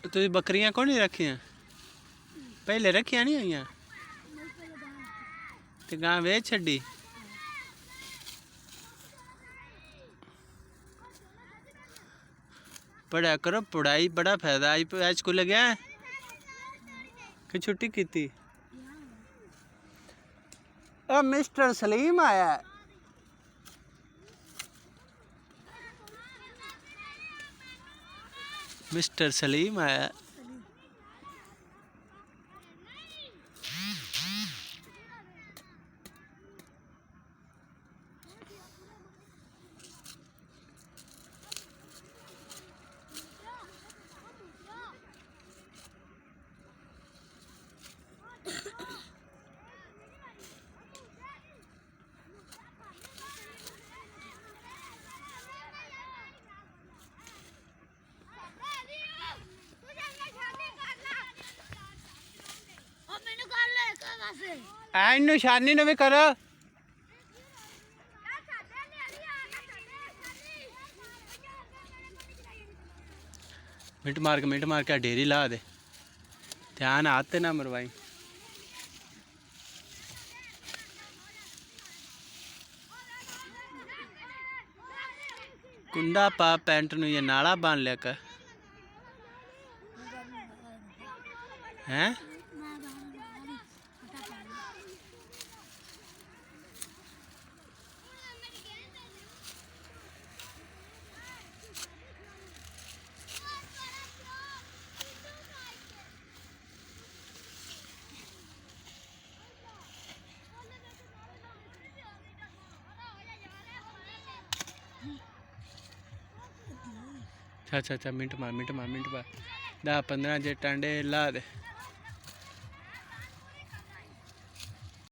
ਤੁਸੀਂ ਬੱਕਰੀਆਂ ਕੋ ਨਹੀਂ ਰੱਖੀਆਂ? ਪਹਿਲੇ ਰੱਖੀਆਂ ਨਹੀਂ ਹੋਈਆਂ ਤੇ ਗਾਂ ਵੇਚ ਛੱਡੀ? पढ़ा करो, पढ़ाई बड़ा फायदा। आज स्कूल गया कि छुट्टी की थी? मिस्टर सलीम आया। मिस्टर सलीम आया। निशानी ने भी करो। मिंट मार के डेरी ला दे। ध्यान आते ना मरवाई। कुंडा पा पैंट नु, ये नाला बांध लिया कर हैं। अच्छा मिंट मार 10-15 जे टांडे ला दे।